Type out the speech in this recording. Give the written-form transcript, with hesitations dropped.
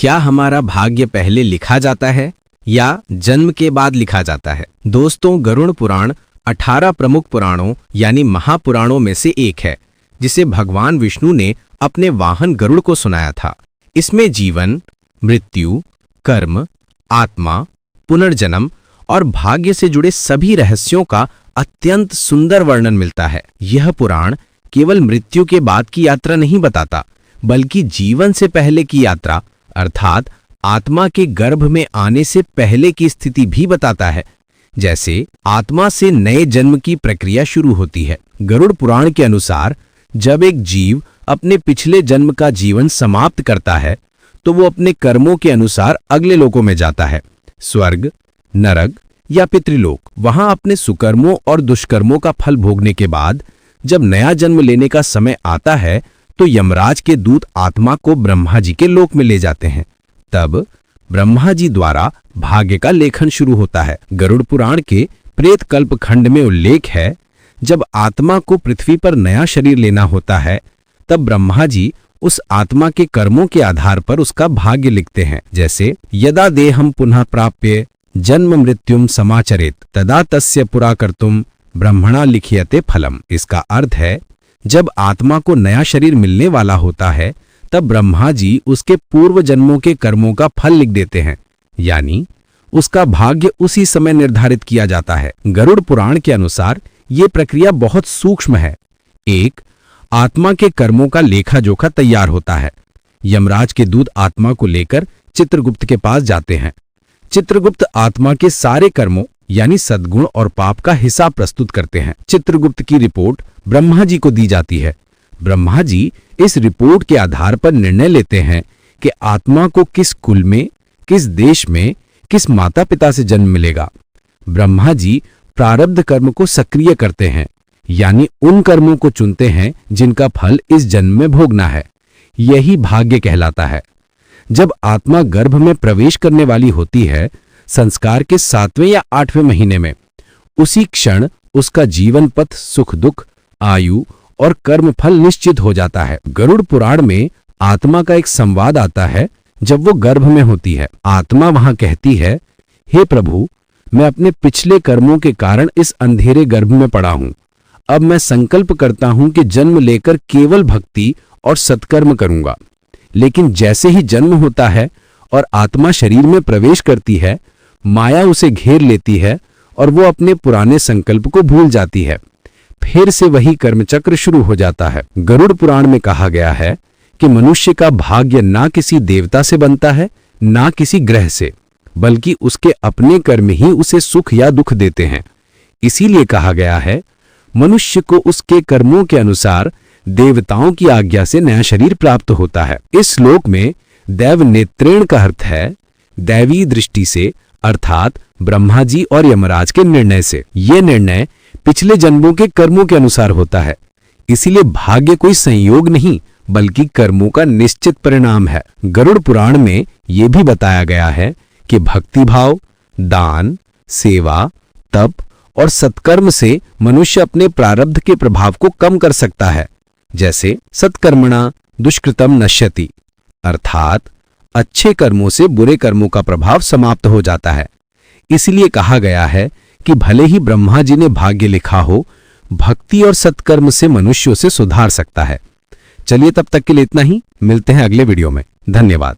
क्या हमारा भाग्य पहले लिखा जाता है या जन्म के बाद लिखा जाता है? दोस्तों, गरुड़ पुराण 18 प्रमुख पुराणों यानी महापुराणों में से एक है, जिसे भगवान विष्णु ने अपने वाहन गरुड़ को सुनाया था। इसमें जीवन, मृत्यु, कर्म, आत्मा, पुनर्जन्म और भाग्य से जुड़े सभी रहस्यों का अत्यंत सुंदर वर्णन मिलता है। यह पुराण केवल मृत्यु के बाद की यात्रा नहीं बताता, बल्कि जीवन से पहले की यात्रा अर्थात आत्मा के गर्भ में आने से पहले की स्थिति भी बताता है। जैसे आत्मा से नए जन्म की प्रक्रिया शुरू होती है। गरुड़ पुराण के अनुसार जब एक जीव अपने पिछले जन्म का जीवन समाप्त करता है तो वो अपने कर्मों के अनुसार अगले लोकों में जाता है, स्वर्ग, नरक या पितृलोक। वहां अपने सुकर्मों और दुष्कर्मों का फल भोगने के बाद जब नया जन्म लेने का समय आता है तो यमराज के दूत आत्मा को ब्रह्मा जी के लोक में ले जाते हैं। तब ब्रह्मा जी द्वारा भाग्य का लेखन शुरू होता है। गरुड़ पुराण के प्रेत कल्प खंड में उल्लेख है, जब आत्मा को पृथ्वी पर नया शरीर लेना होता है तब ब्रह्मा जी उस आत्मा के कर्मों के आधार पर उसका भाग्य लिखते हैं। जैसे यदा देहम पुनः प्राप्य जन्म मृत्युम समाचरेत तदा तस्य पुरा कर्तुम ब्रह्मणा लिखियते फलम। इसका अर्थ है, जब आत्मा को नया शरीर मिलने वाला होता है तब ब्रह्मा जी उसके पूर्व जन्मों के कर्मों का फल लिख देते हैं, यानी उसका भाग्य उसी समय निर्धारित किया जाता है। गरुड़ पुराण के अनुसार ये प्रक्रिया बहुत सूक्ष्म है। एक, आत्मा के कर्मों का लेखा जोखा तैयार होता है। यमराज के दूत आत्मा को लेकर चित्रगुप्त के पास जाते हैं। चित्रगुप्त आत्मा के सारे कर्मों यानी सद्गुण और पाप का हिसाब प्रस्तुत करते हैं। चित्रगुप्त की रिपोर्ट ब्रह्मा जी को दी जाती है। ब्रह्मा जी इस रिपोर्ट के आधार पर निर्णय लेते हैं कि आत्मा को किस कुल में, किस देश में, किस माता पिता से जन्म मिलेगा। ब्रह्मा जी प्रारब्ध कर्म को सक्रिय करते हैं, यानी उन कर्मों को चुनते हैं जिनका फल इस जन्म में भोगना है। यही भाग्य कहलाता है। जब आत्मा गर्भ में प्रवेश करने वाली होती है, संस्कार के 7वें या 8वें महीने में, उसी क्षण उसका जीवन पथ, सुख दुख, आयु और कर्म फल निश्चित हो जाता है। गरुड़ पुराण में आत्मा का एक संवाद आता है जब वो गर्भ में होती है। आत्मा वहां कहती है, हे प्रभु, मैं अपने पिछले कर्मों के कारण इस अंधेरे गर्भ में पड़ा हूं। अब मैं संकल्प करता हूं कि जन्म लेकर केवल भक्ति और सत्कर्म करूंगा। लेकिन जैसे ही जन्म होता है और आत्मा शरीर में प्रवेश करती है, माया उसे घेर लेती है और वो अपने पुराने संकल्प को भूल जाती है। फिर से वही कर्मचक्र शुरू हो जाता है। गरुड़ पुराण में कहा गया है कि मनुष्य का भाग्य ना किसी देवता से बनता है, ना किसी ग्रह से, बल्कि उसके अपने कर्म ही उसे सुख या दुख देते हैं। इसीलिए कहा गया है, मनुष्य को उसके कर्मों के अनुसार देवताओं की आज्ञा से नया शरीर प्राप्त होता है। इस श्लोक में दैव नेत्रेण का अर्थ है दैवी दृष्टि से, अर्थात ब्रह्मा जी और यमराज के निर्णय से। यह निर्णय पिछले जन्मों के कर्मों के अनुसार होता है। इसीलिए भाग्य कोई संयोग नहीं, बल्कि कर्मों का निश्चित परिणाम है। गरुड़ पुराण में यह भी बताया गया है कि भक्ति भाव, दान, सेवा, तप और सत्कर्म से मनुष्य अपने प्रारब्ध के प्रभाव को कम कर सकता है। जैसे सत्कर्मणा दुष्कृतम नश्यति, अर्थात अच्छे कर्मों से बुरे कर्मों का प्रभाव समाप्त हो जाता है। इसलिए कहा गया है कि भले ही ब्रह्मा जी ने भाग्य लिखा हो, भक्ति और सत्कर्म से मनुष्य उसे सुधार सकता है। चलिए, तब तक के लिए इतना ही। मिलते हैं अगले वीडियो में। धन्यवाद।